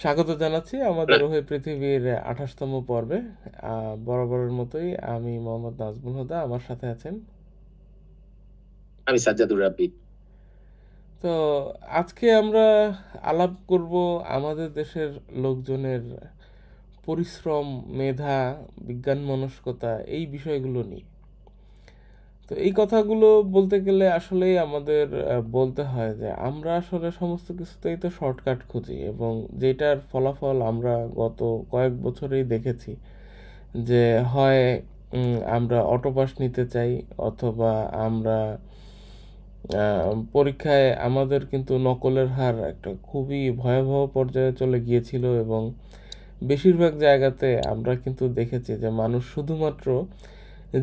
স্বাগত জানাচ্ছি আমাদের না, ওহে পৃথিবীর 28তম পর্বে। বরাবরের মতোই আমি মোহাম্মদ নাজমুল হুদা, আমার সাথে আছেন। আমি সাজ্জাদুর রাব্বি। তো আজকে আমরা আলাপ করব আমাদের দেশের লোকজনের পরিশ্রম, মেধা, বিজ্ঞান মনস্কতা এই বিষয়গুলো নিয়ে। তো এই কথাগুলো বলতে গেলে আসলেই আমাদের বলতে হয় যে আমরা আসলে সমস্ত কিছুতেই তো শর্টকাট খুঁজি, এবং যেটার ফলাফল আমরা গত কয়েক বছরেই দেখেছি যে হয় আমরা অটো পাস নিতে চাই, অথবা আমরা পরীক্ষায় আমাদের কিন্তু নকলের হার একটা খুবই ভয়াবহ পর্যায়ে চলে গিয়েছিল, এবং বেশিরভাগ জায়গাতে আমরা কিন্তু দেখেছি যে মানুষ শুধুমাত্র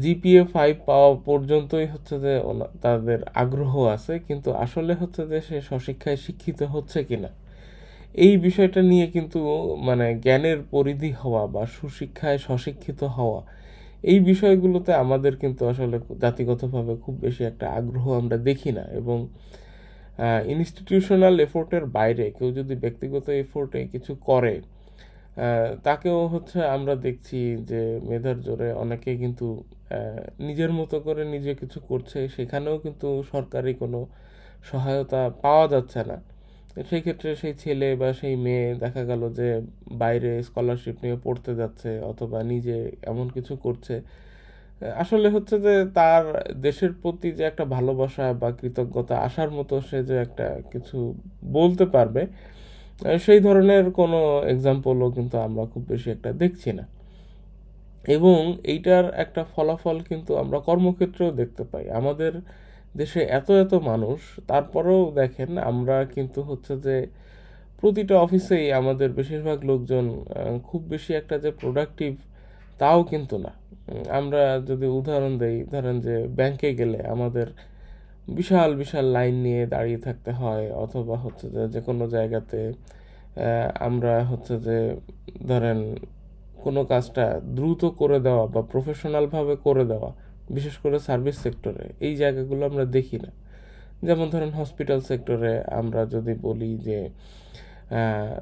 জিপিএ 5 পাওয়া পর্যন্তই হচ্ছে যে তাদের আগ্রহ আছে, কিন্তু আসলে হচ্ছে যে সে স্বশিক্ষায় শিক্ষিত হচ্ছে কিনা এই বিষয়টা নিয়ে কিন্তু মানে জ্ঞানের পরিধি হওয়া বা সুশিক্ষায় স্বশিক্ষিত হওয়া এই বিষয়গুলোতে আমাদের কিন্তু আসলে জাতিগতভাবে খুব বেশি একটা আগ্রহ আমরা দেখি না। এবং ইনস্টিটিউশনাল এফোর্টের বাইরে কেউ যদি ব্যক্তিগত এফোর্টে কিছু করে, তাকেও হচ্ছে আমরা দেখছি যে মেধার জোরে অনেকে কিন্তু নিজের মতো করে নিজে কিছু করছে, সেখানেও কিন্তু সরকারি কোনো সহায়তা পাওয়া যাচ্ছে না। সেই ক্ষেত্রে সেই ছেলে বা সেই মেয়ে দেখা গেল যে বাইরে স্কলারশিপ নিয়ে পড়তে যাচ্ছে, অথবা নিজে এমন কিছু করছে। আসলে হচ্ছে যে তার দেশের প্রতি যে একটা ভালোবাসা বা কৃতজ্ঞতা আসার মতো সে যে একটা কিছু বলতে পারবে, সেই ধরনের কোনো এক্সাম্পলও কিন্তু আমরা খুব বেশি একটা দেখছি না। এবং এইটার একটা ফলাফল কিন্তু আমরা কর্মক্ষেত্রেও দেখতে পাই। আমাদের দেশে এত এত মানুষ, তারপরেও দেখেন আমরা কিন্তু হচ্ছে যে প্রতিটা অফিসেই আমাদের বেশিরভাগ লোকজন খুব বেশি একটা যে প্রোডাক্টিভ তাও কিন্তু না। আমরা যদি উদাহরণ দেই, ধরেন যে ব্যাংকে গেলে আমাদের বিশাল বিশাল লাইন নিয়ে দাঁড়িয়ে থাকতে হয়, অথবা হচ্ছে যে যে কোনো জায়গাতে আমরা হচ্ছে যে ধরেন কোনো কাজটা দ্রুত করে দেওয়া বা প্রফেশনালভাবে করে দেওয়া, বিশেষ করে সার্ভিস সেক্টরে এই জায়গাগুলো আমরা দেখি না। যেমন ধরেন হসপিটাল সেক্টরে আমরা যদি বলি যে আহ,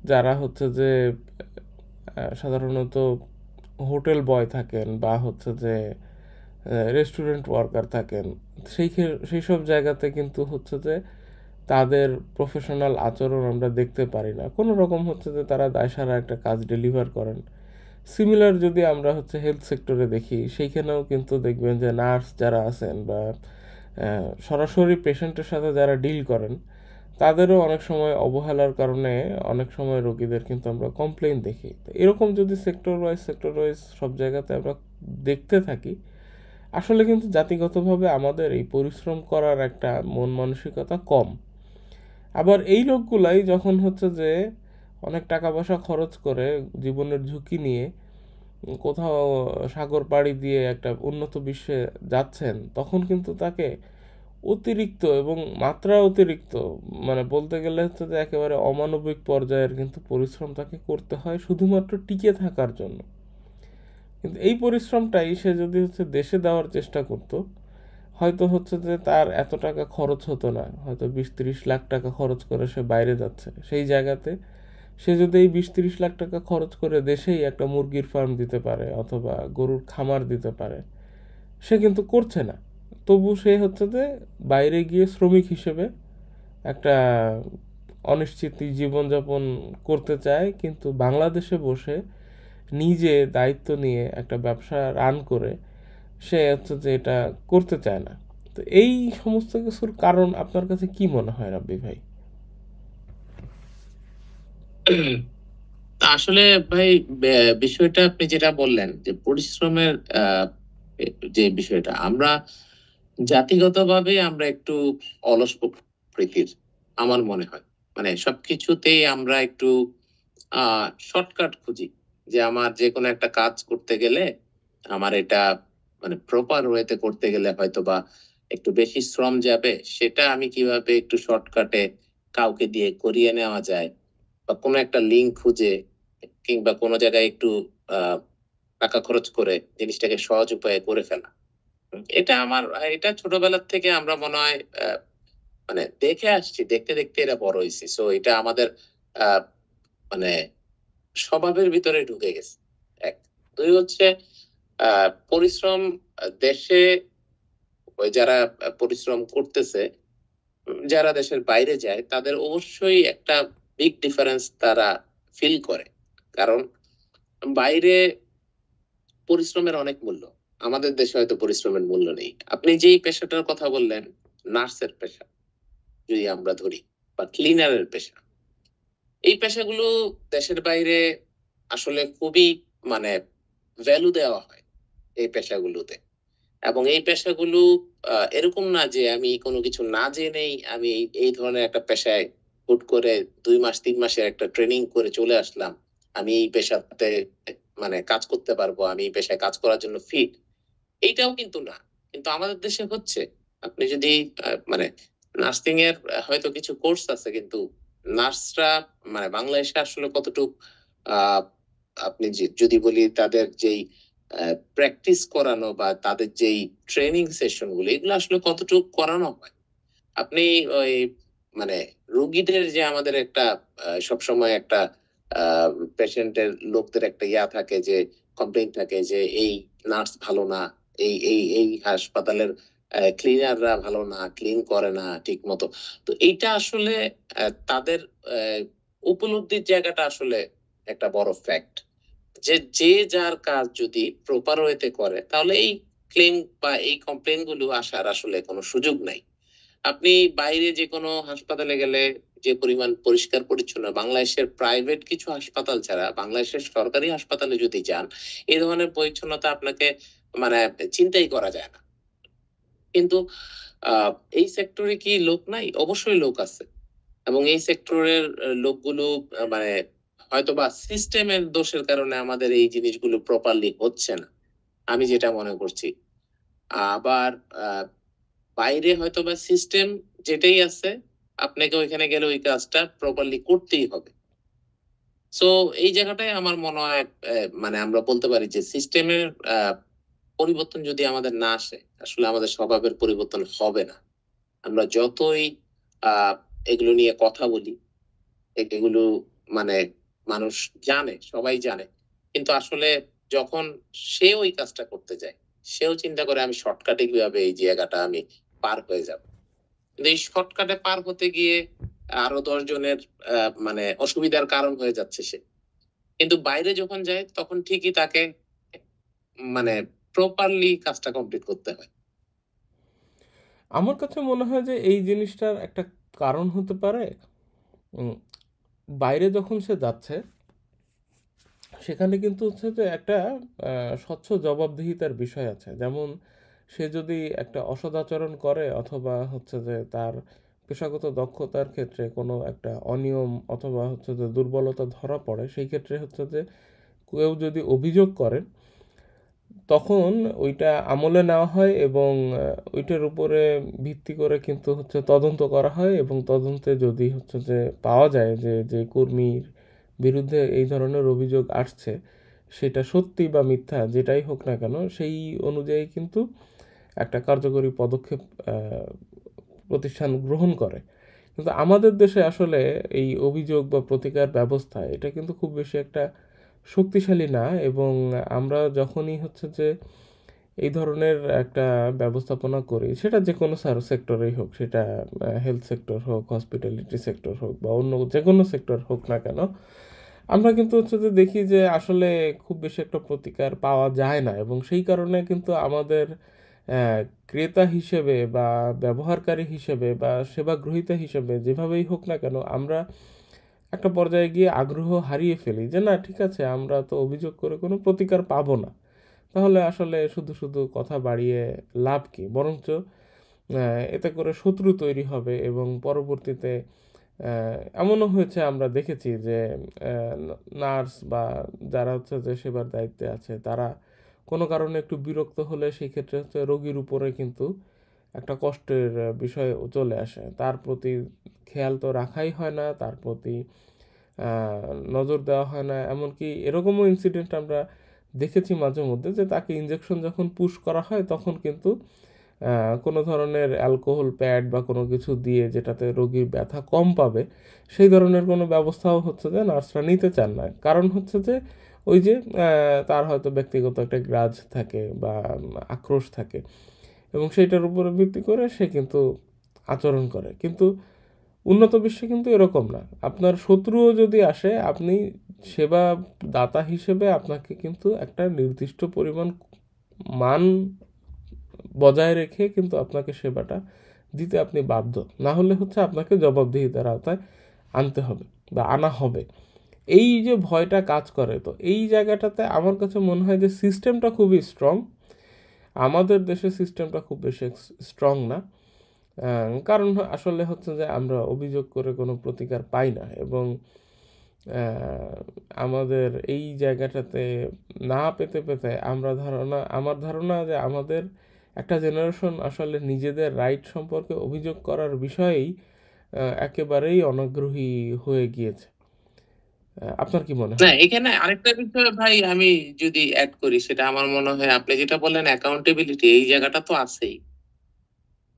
যারা হচ্ছে যে সাধারণত হোটেল বয় থাকেন বা হচ্ছে যে রেস্টুরেন্ট ওয়ার্কার থাকেন, সেই সব জায়গাতে কিন্তু হচ্ছে যে তাদের প্রফেশনাল আচরণ আমরা দেখতে পারি না। কোনো রকম হচ্ছে যে তারা দায়সারা একটা কাজ ডেলিভার করেন। সিমিলার যদি আমরা হচ্ছে হেলথ সেক্টরে দেখি, সেইখানেও কিন্তু দেখবেন যে নার্স যারা আছেন বা সরাসরি পেশেন্টের সাথে যারা ডিল করেন, তাদেরও অনেক সময় অবহেলার কারণে অনেক সময় রোগীদের কিন্তু আমরা কমপ্লেইন দেখি। তো এরকম যদি সেক্টর ওয়াইজ সব জায়গাতে আমরা দেখতে থাকি, আসলে কিন্তু জাতিগতভাবে আমাদের এই পরিশ্রম করার একটা মন মানসিকতা কম। আবার এই লোকগুলাই যখন হচ্ছে যে অনেক টাকা পয়সা খরচ করে জীবনের ঝুঁকি নিয়ে কোথাও সাগর পাড়ি দিয়ে একটা উন্নত বিশ্বে যাচ্ছেন, তখন কিন্তু তাকে অতিরিক্ত এবং মাত্রা অতিরিক্ত, মানে বলতে গেলে হচ্ছে যে একেবারে অমানবিক পর্যায়ের কিন্তু পরিশ্রম তাকে করতে হয় শুধুমাত্র টিকে থাকার জন্য। কিন্তু এই পরিশ্রমটাই সে যদি হচ্ছে দেশে দেওয়ার চেষ্টা করত, হয়তো হচ্ছে যে তার এত টাকা খরচ হতো না। হয়তো 20-30 লাখ টাকা খরচ করে সে বাইরে যাচ্ছে, সেই জায়গাতে সে যদি এই 20-30 লাখ টাকা খরচ করে দেশেই একটা মুরগির ফার্ম দিতে পারে অথবা গরুর খামার দিতে পারে, সে কিন্তু করছে না। তবু সে হচ্ছে যে বাইরে গিয়ে শ্রমিক হিসেবে একটা অনিশ্চিত জীবনযাপন করতে চায়, কিন্তু বাংলাদেশে বসে নিজে দায়িত্ব নিয়ে একটা ব্যবসা রান করে সে হচ্ছে যে এটা করতে চায় না। তো এই সমস্ত কিছুর কারণ আপনার কাছে কি মনে হয় রাব্বি ভাই? আসলে ভাই, বিষয়টা আপনি যেটা বললেন যে পরিশ্রমের যে বিষয়টা, আমরা জাতিগতভাবে আমরা একটু অলস প্রকৃতির আমার মনে হয়। মানে সবকিছুতেই আমরা একটু শর্টকাট খুঁজি, যে আমার যে কোনো একটা কাজ করতে গেলে আমার এটা মানে প্রপার ওয়েতে করতে গেলে হয়তো বা একটু বেশি শ্রম যাবে, সেটা আমি কিভাবে একটু শর্টকাটে কাউকে দিয়ে করিয়ে নেওয়া যায়, বা কোনো একটা লিঙ্ক খুঁজে কিংবা কোনো জায়গায় একটু আহ টাকা খরচ করে জিনিসটাকে সহজ উপায়ে করে ফেলা। এটা আমার এটা ছোটবেলার থেকে আমরা মনে হয় মানে দেখে আসছি, দেখতে দেখতে এটা বড় হয়েছি। সো এটা আমাদের মানে স্বভাবের ভিতরে ঢুকে গেছে। এক, দুই হচ্ছে পরিশ্রম দেশে ওই যারা পরিশ্রম করতেছে, যারা দেশের বাইরে যায় তাদের অবশ্যই একটা বিগ ডিফারেন্স তারা ফিল করে। কারণ বাইরে পরিশ্রমের অনেক মূল্য, আমাদের দেশে হয়তো পরিশ্রমের মূল্য নেই। আপনি যেই পেশাটার কথা বললেন, নার্সের পেশা যদি আমরা ধরি, বা ক্লিনারের পেশা, এই পেশাগুলো দেশের বাইরে আসলে খুবই মানে ভ্যালু দেওয়া হয় এই পেশাগুলোতে। এবং এই পেশাগুলো এরকম না যে আমি কোনো কিছু না জেনেই আমি এই ধরনের একটা পেশায় হুট করে 2 মাস 3 মাসের একটা ট্রেনিং করে চলে আসলাম, আমি এই পেশাতে মানে কাজ করতে পারবো, আমি এই পেশায় কাজ করার জন্য ফিট, এইটাও কিন্তু না। কিন্তু আমাদের দেশে হচ্ছে, আপনি যদি মানে নার্সিং এর হয়তো কিছু কোর্স আছে, কিন্তু নার্সরা মানে বাংলাদেশে আসলে কতটুকু আহ আপনি যদি বলি তাদের যেই প্র্যাকটিস করানো বা তাদের যেই ট্রেনিং সেশন গুলো, এগুলো আসলে কতটুকু করানো হয়। আপনি ওই মানে রোগীদের যে আমাদের একটা সবসময় একটা পেশেন্টের লোকদের একটা থাকে, যে কমপ্লেইন থাকে যে এই নার্স ভালো না, এই হাসপাতালের ক্লিনাররা ভালো না, ক্লিন করে না ঠিক মতো। তো এইটা আসলে তাদের উপলব্ধির জায়গাটা আসলে একটা বড় ফ্যাক্ট, যে যে যার কাজ যদি প্রপার ওয়েতে করে তাহলে এই ক্লেম বা এই কমপ্লেন গুলো আসার আসলে কোনো সুযোগ নাই। আপনি বাইরে যে কোনো হাসপাতালে গেলে যে পরিমাণ পরিষ্কার পরিচ্ছন্ন, বাংলাদেশের প্রাইভেট কিছু হাসপাতাল ছাড়া বাংলাদেশের সরকারি হাসপাতালে যদি যান, এই ধরনের পরিচ্ছন্নতা আপনাকে মানে চিন্তাই করা যায় না। কিন্তু এই সেক্টরে কি লোক নাই? অবশ্যই লোক আছে। এবং এই সেক্টরের লোকগুলো মানে হয়তোবা সিস্টেমের দোষের কারণে আমাদের এই জিনিসগুলো প্রপারলি হচ্ছে না, আমি যেটা মনে করছি। আবার বাইরে হয়তোবা সিস্টেম যেটাই আছে, আপনাকে ওইখানে গেলে ওই কাজটা প্রপারলি করতেই হবে। সো এই জায়গাটায় আমার মনে হয় মানে আমরা বলতে পারি যে সিস্টেমের পরিবর্তন যদি আমাদের না আসে, আসলে আমাদের স্বভাবের পরিবর্তন হবে না। আমরা যতই আহ এগুলো নিয়ে কথা বলি, এগুলো মানে মানুষ জানে, সবাই জানে, কিন্তু আসলে যখন সে ওই কাজটা করতে যায়, সেও চিন্তা করে আমি শর্টকাটে কিভাবে এই জায়গাটা আমি পার হয়ে যাব। কিন্তু এই শর্টকাটে পার হতে গিয়ে আরো 10 জনের মানে অসুবিধার কারণ হয়ে যাচ্ছে সে। কিন্তু বাইরে যখন যায় তখন ঠিকই তাকে মানে প্রপারলি কাজটা কমপ্লিট করতে হয়। আমার কাছে মনে হয় যে এই জিনিসটার একটা কারণ হতে পারে, উম, বাইরে যখন সে যাচ্ছে সেখানে কিন্তু হচ্ছে যে একটা স্বচ্ছ জবাবদিহিতার বিষয় আছে। যেমন সে যদি একটা অসদাচরণ করে অথবা হচ্ছে যে তার পেশাগত দক্ষতার ক্ষেত্রে কোনো একটা অনিয়ম অথবা হচ্ছে যে দুর্বলতা ধরা পড়ে, সেই ক্ষেত্রে হচ্ছে যে কেউ যদি অভিযোগ করে তখন ওইটা আমলে নেওয়া হয় এবং ওইটার উপরে ভিত্তি করে কিন্তু হচ্ছে তদন্ত করা হয়, এবং তদন্তে যদি হচ্ছে যে পাওয়া যায় যে যে কর্মীর বিরুদ্ধে এই ধরনের অভিযোগ আসছে সেটা সত্যি বা মিথ্যা যেটাই হোক না কেন, সেই অনুযায়ী কিন্তু একটা কার্যকরী পদক্ষেপ আহ, প্রতিষ্ঠান গ্রহণ করে। কিন্তু আমাদের দেশে আসলে এই অভিযোগ বা প্রতিকার ব্যবস্থা এটা কিন্তু খুব বেশি একটা শক্তিশালী না, এবং আমরা যখনই হচ্ছে যে এই ধরনের একটা ব্যবস্থাপনা করি, সেটা যে কোনো সেক্টরেই হোক, সেটা হেলথ সেক্টর হোক, হসপিটালিটি সেক্টর হোক, বা অন্য যে কোনো সেক্টর হোক না কেন, আমরা কিন্তু হচ্ছে যে দেখি যে আসলে খুব বেশি একটা প্রতিকার পাওয়া যায় না, এবং সেই কারণে কিন্তু আমাদের ক্রেতা হিসেবে বা ব্যবহারকারী হিসেবে বা সেবা গ্রহীতা হিসেবে যেভাবেই হোক না কেন, আমরা একটা পর্যায়ে গিয়ে আগ্রহ হারিয়ে ফেলি যে না ঠিক আছে, আমরা তো অভিযোগ করে কোনো প্রতিকার পাবো না, তাহলে আসলে শুধু শুধু কথা বাড়িয়ে লাভ কি, বরঞ্চ এতে করে শত্রু তৈরি হবে, এবং পরবর্তীতে এমনও হয়েছে আমরা দেখেছি যে নার্স বা যারা হচ্ছে যে সেবার দায়িত্বে আছে তারা কোনো কারণে একটু বিরক্ত হলে সেই ক্ষেত্রে হচ্ছে রোগীর উপরে কিন্তু একটা কষ্টের বিষয় চলে আসে, তার প্রতি খেয়াল তো রাখাই হয় না, তার প্রতি নজর দেওয়া হয় না। এমনকি এরকমও ইনসিডেন্ট আমরা দেখেছি মাঝে মধ্যে যে তাকে ইঞ্জেকশন যখন পুশ করা হয় তখন কিন্তু কোনো ধরনের অ্যালকোহল প্যাড বা কোনো কিছু দিয়ে যেটাতে রোগীর ব্যথা কম পাবে, সেই ধরনের কোনো ব্যবস্থাও হচ্ছে যে নার্সরা নিতে চান না। কারণ হচ্ছে যে ওই যে তার হয়তো ব্যক্তিগত একটা গ্রাজ থাকে বা আক্রোশ থাকে, এবং সেইটার উপরে ভিত্তি করে সে কিন্তু আচরণ করে। কিন্তু উন্নত বিশ্বে কিন্তু এরকম না। আপনার শত্রুও যদি আসে, আপনি সেবা দাতা হিসেবে আপনাকে কিন্তু একটা নির্দিষ্ট পরিমাণ মান বজায় রেখে কিন্তু আপনাকে সেবাটা দিতে আপনি বাধ্য। না হলে হচ্ছে আপনাকে জবাবদিহিতার আওতায় আনতে হবে বা আনা হবে। এই যে ভয়টা কাজ করে, তো এই জায়গাটাতে আমার কাছে মনে হয় যে সিস্টেমটা খুবই স্ট্রং। আমাদের দেশের সিস্টেমটা খুব বেশি স্ট্রং না। কারণ আসলে হচ্ছে যে আমরা অভিযোগ করে কোনো প্রতিকার পাই না, এবং আমাদের এই জায়গাটাতে না পেতে পেতে আমার ধারণা যে আমাদের একটা জেনারেশন আসলে নিজেদের রাইট সম্পর্কে অভিযোগ করার বিষয়েই একেবারেই অনাগ্রহী হয়ে গিয়েছে। আপনার কি মনে না, হয়? এখানে আরেকটা বিষয় ভাই আমি যদি অ্যাড করি, সেটা আমার মনে হয় আপনি যেটা বললেন অ্যাকাউন্টেবিলিটি, এই জায়গাটা তো আছেই।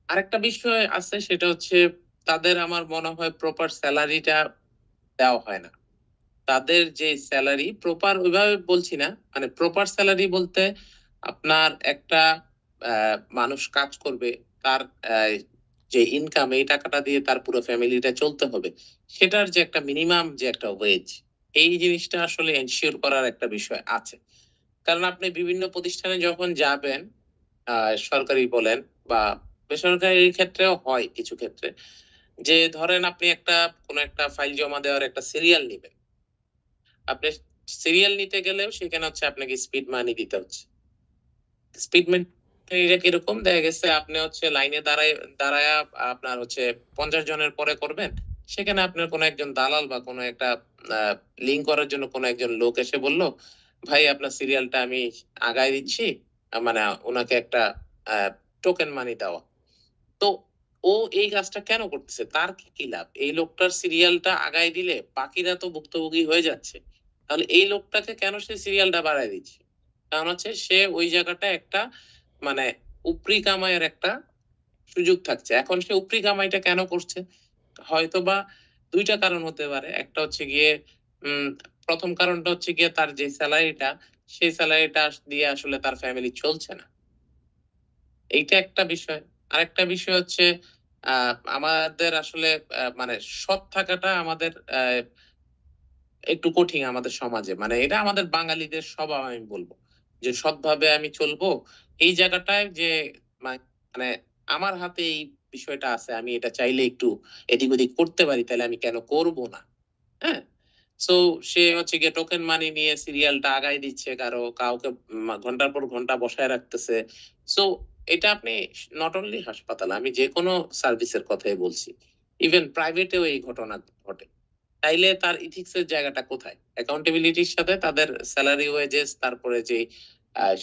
আরেকটা বিষয় আছে, সেটা হচ্ছে তাদের আমার মনে হয় প্রপার স্যালারিটা দেওয়া হয় না। তাদের যে স্যালারি প্রপার, ওইভাবে বলছি না, মানে প্রপার স্যালারি বলতে আপনার একটা মানুষ কাজ করবে, তার যে ইনকাম, এই টাকাটা দিয়ে তার পুরো ফ্যামিলিটা চলতে হবে, সেটার যে একটা মিনিমাম যে একটা ওয়েজ, এই জিনিসটা আসলে এনশিওর করার একটা বিষয় আছে। কারণ আপনি বিভিন্ন প্রতিষ্ঠানে যখন যাবেন, সরকারি বলেন বা বেসরকারি ক্ষেত্রেও হয় কিছু ক্ষেত্রে, যে ধরেন আপনি কোনো একটা ফাইল জমা দেওয়ার একটা সিরিয়াল নিবেন, আপনি সিরিয়াল নিতে গেলেও সেখানে হচ্ছে আপনাকে স্পিড মানি দিতে হচ্ছে। স্পিড মানিটা কিরকম, দেখা গেছে আপনি হচ্ছে লাইনে দাঁড়ায় আপনার হচ্ছে 50 জনের পরে করবেন, সেখানে আপনার কোনো একজন দালাল বা কোনো একটা লিঙ্ক করার জন্য কোনো একজন লোক এসে বলল, ভাই আপনার সিরিয়ালটা আমি আগায় দিচ্ছি, মানে ওনাকে একটা টোকেন মানি দেওয়া। তো ও এই কাজটা কেন করতেছে, তার কি কি লাভ? এই লোকটার সিরিয়ালটা আগায় দিলে বাকিরা তো ভুক্তভোগী হয়ে যাচ্ছে, তাহলে এই লোকটাকে কেন সে সিরিয়ালটা বাড়ায় দিচ্ছে? কারণ হচ্ছে সে ওই জায়গাটা একটা, মানে উপরি কামাইয়ের একটা সুযোগ থাকছে। এখন সে উপরি কামাইটা কেন করছে? হয়তোবা দুইটা কারণ হতে পারে। একটা হচ্ছে গিয়ে উম প্রথম কারণটা হচ্ছে গিয়ে তার যে স্যালারিটা, সেই স্যালারিটা দিয়ে আসলে তার ফ্যামিলি চলছে না। এইটা একটা বিষয়। আরেকটা বিষয় হচ্ছে আমাদের আসলে মানে সৎ থাকাটা আমাদের একটু কঠিন আমাদের সমাজে। মানে এটা আমাদের বাঙালিদের স্বভাব আমি বলব। যে সৎভাবে আমি চলবো, এই জায়গাটায় যে মানে আমার হাতে এই বিষয়টা আছে। আমি এটা চাইলে একটু এদিক ওদিক করতে পারি, তাহলে আমি কেন করব না? হ্যাঁ? সো সে হচ্ছে গিয়ে টোকেন মানি নিয়ে সিরিয়ালটা আগায় দিচ্ছে, কাউকে ঘন্টার পর ঘন্টা বসায় রাখতেছে। সো এটা আপনি নট অনলি হাসপাতাল, আমি যেকোনো সার্ভিসের কথাই বলছি। ইভেন প্রাইভেটেও এই ঘটনা ঘটে। তাইলে তার ইথিক্স এর জায়গাটা কোথায়? অ্যাকাউন্টেবিলিটির সাথে তাদের সেলারি ওয়েজেস, তারপরে যে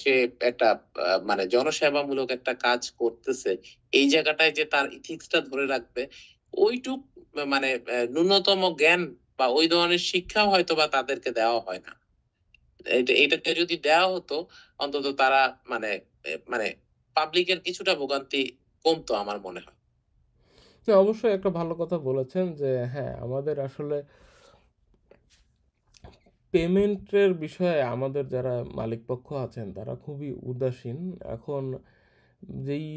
সে একটা মানে জনসেবামূলক একটা কাজ করতেছে, এই জায়গাটায় যে তার ইথিক্সটা ধরে রাখবে, ওইটুক মানে ন্যূনতম জ্ঞান বা ওই ধরনের শিক্ষাও হয়তোবা তাদেরকে দেওয়া হয় না। এটাকে যদি দেওয়া হতো, অন্তত তারা মানে মানে পাবলিকের কিছুটা ভোগান্তি কমতো আমার মনে হয়। না, অবশ্যই একটা ভালো কথা বলেছেন যে হ্যাঁ, আমাদের আসলে পেমেন্টের বিষয়ে আমাদের যারা মালিকপক্ষ আছেন তারা খুবই উদাসীন। এখন যেই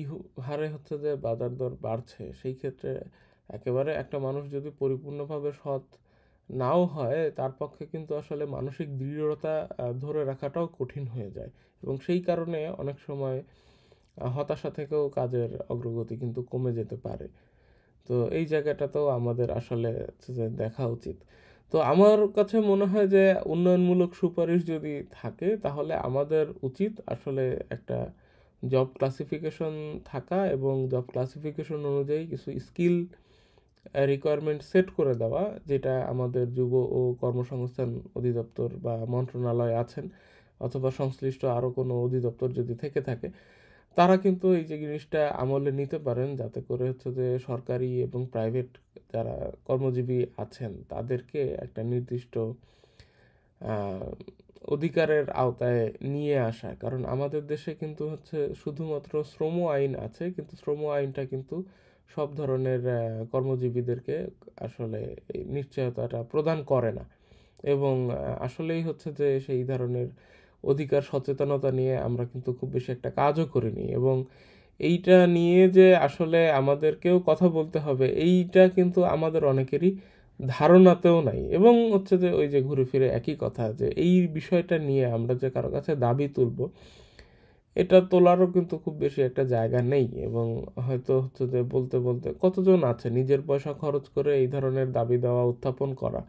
হারে হচ্ছে যে বাজার দর বাড়ছে, সেই ক্ষেত্রে একেবারে একটা মানুষ যদি পরিপূর্ণভাবে সৎ নাও হয়, তার পক্ষে কিন্তু আসলে মানসিক দৃঢ়তা ধরে রাখাটাও কঠিন হয়ে যায়, এবং সেই কারণে অনেক সময় হতাশা থেকেও কাজের অগ্রগতি কিন্তু কমে যেতে পারে। তো এই জায়গাটাতেও আমাদের আসলে হচ্ছে যে দেখা উচিত। তো আমার কাছে মনে হয় যে উন্নয়নমূলক সুপারিশ যদি থাকে, তাহলে আমাদের উচিত আসলে একটা জব ক্লাসিফিকেশন থাকা, এবং জব ক্লাসিফিকেশন অনুযায়ী কিছু স্কিল রিকোয়ারমেন্ট সেট করে দেওয়া, যেটা আমাদের যুব ও কর্মসংস্থান অধিদপ্তর বা মন্ত্রণালয় আছেন, অথবা সংশ্লিষ্ট আরও কোনো অধিদপ্তর যদি থেকে থাকে, তারা কিন্তু এই যে জিনিসটা আমলে নিতে পারেন, যাতে করে হচ্ছে যে সরকারি এবং প্রাইভেট যারা কর্মজীবী আছেন তাদেরকে একটা নির্দিষ্ট অধিকারের আওতায় নিয়ে আসা। কারণ আমাদের দেশে কিন্তু হচ্ছে শুধুমাত্র শ্রম আইন আছে, কিন্তু শ্রম আইনটা কিন্তু সব ধরনের কর্মজীবীদেরকে আসলে এই নিশ্চয়তাটা প্রদান করে না। এবং আসলেই হচ্ছে যে সেই ধরনের অধিকার সচেতনতা নিয়ে আমরা কিন্তু খুব বেশি একটা কাজও করিনি। এবং এইটা নিয়ে যে আসলে আমাদেরকেও কথা বলতে হবে, এইটা কিন্তু আমাদের অনেকেরই ধারণাতেও নাই। এবং হচ্ছে যে ওই যে ঘুরে ফিরে একই কথা, যে এই বিষয়টা নিয়ে আমরা যে কারো কাছে দাবি তুলব, এটা তোলারও কিন্তু খুব বেশি একটা জায়গা নেই। এবং হয়তো হচ্ছে যে বলতে বলতে কতজন আছে নিজের পয়সা খরচ করে এই ধরনের দাবি দেওয়া উত্থাপন করা।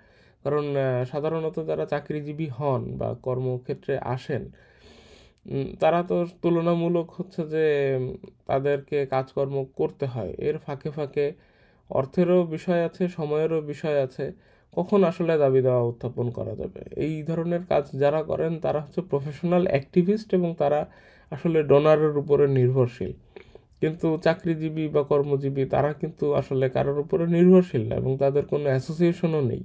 কারণ সাধারণত যারা চাকরিজীবী হন বা কর্মক্ষেত্রে আসেন, তারা তো তুলনামূলক হচ্ছে যে তাদেরকে কাজকর্ম করতে হয়, এর ফাঁকে ফাঁকে অর্থেরও বিষয় আছে, সময়েরও বিষয় আছে, কখন আসলে দাবি দেওয়া উত্থাপন করা যাবে। এই ধরনের কাজ যারা করেন তারা হচ্ছে প্রফেশনাল অ্যাক্টিভিস্ট, এবং তারা আসলে ডোনারের উপরে নির্ভরশীল। কিন্তু চাকরিজীবী বা কর্মজীবী তারা কিন্তু আসলে কারোর উপরে নির্ভরশীল না, এবং তাদের কোনো অ্যাসোসিয়েশনও নেই।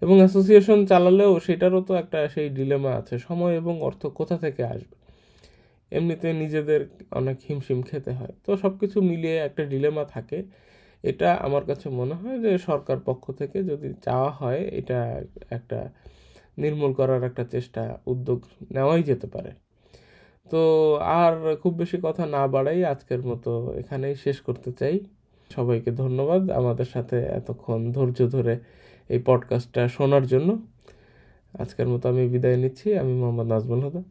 এবং অ্যাসোসিয়েশন চালালেও সেটারও তো একটা সেই ডিলেমা আছে, সময় এবং অর্থ কোথা থেকে আসবে। এমনিতে নিজেদের অনেক হিমশিম খেতে হয়, তো সব কিছু মিলিয়ে একটা ডিলেমা থাকে। এটা আমার কাছে মনে হয় যে সরকার পক্ষ থেকে যদি চাওয়া হয়, এটা একটা নির্মূল করার একটা চেষ্টা, উদ্যোগ নেওয়াই যেতে পারে। তো আর খুব বেশি কথা না বাড়াই আজকের মতো এখানেই শেষ করতে চাই। সবাইকে ধন্যবাদ আমাদের সাথে এতক্ষণ ধৈর্য ধরে এই পডকাস্টটা শোনার জন্য। আজকের মতো আমি বিদায় নিচ্ছি। আমি মোহাম্মদ নাজমুল হুদা।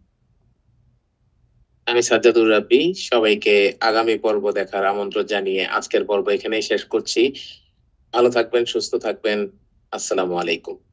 আমি সাজ্জাদুর রাব্বি। সবাইকে আগামী পর্ব দেখার আমন্ত্রণ জানিয়ে আজকের পর্ব এখানেই শেষ করছি। ভালো থাকবেন, সুস্থ থাকবেন। আসসালামু আলাইকুম।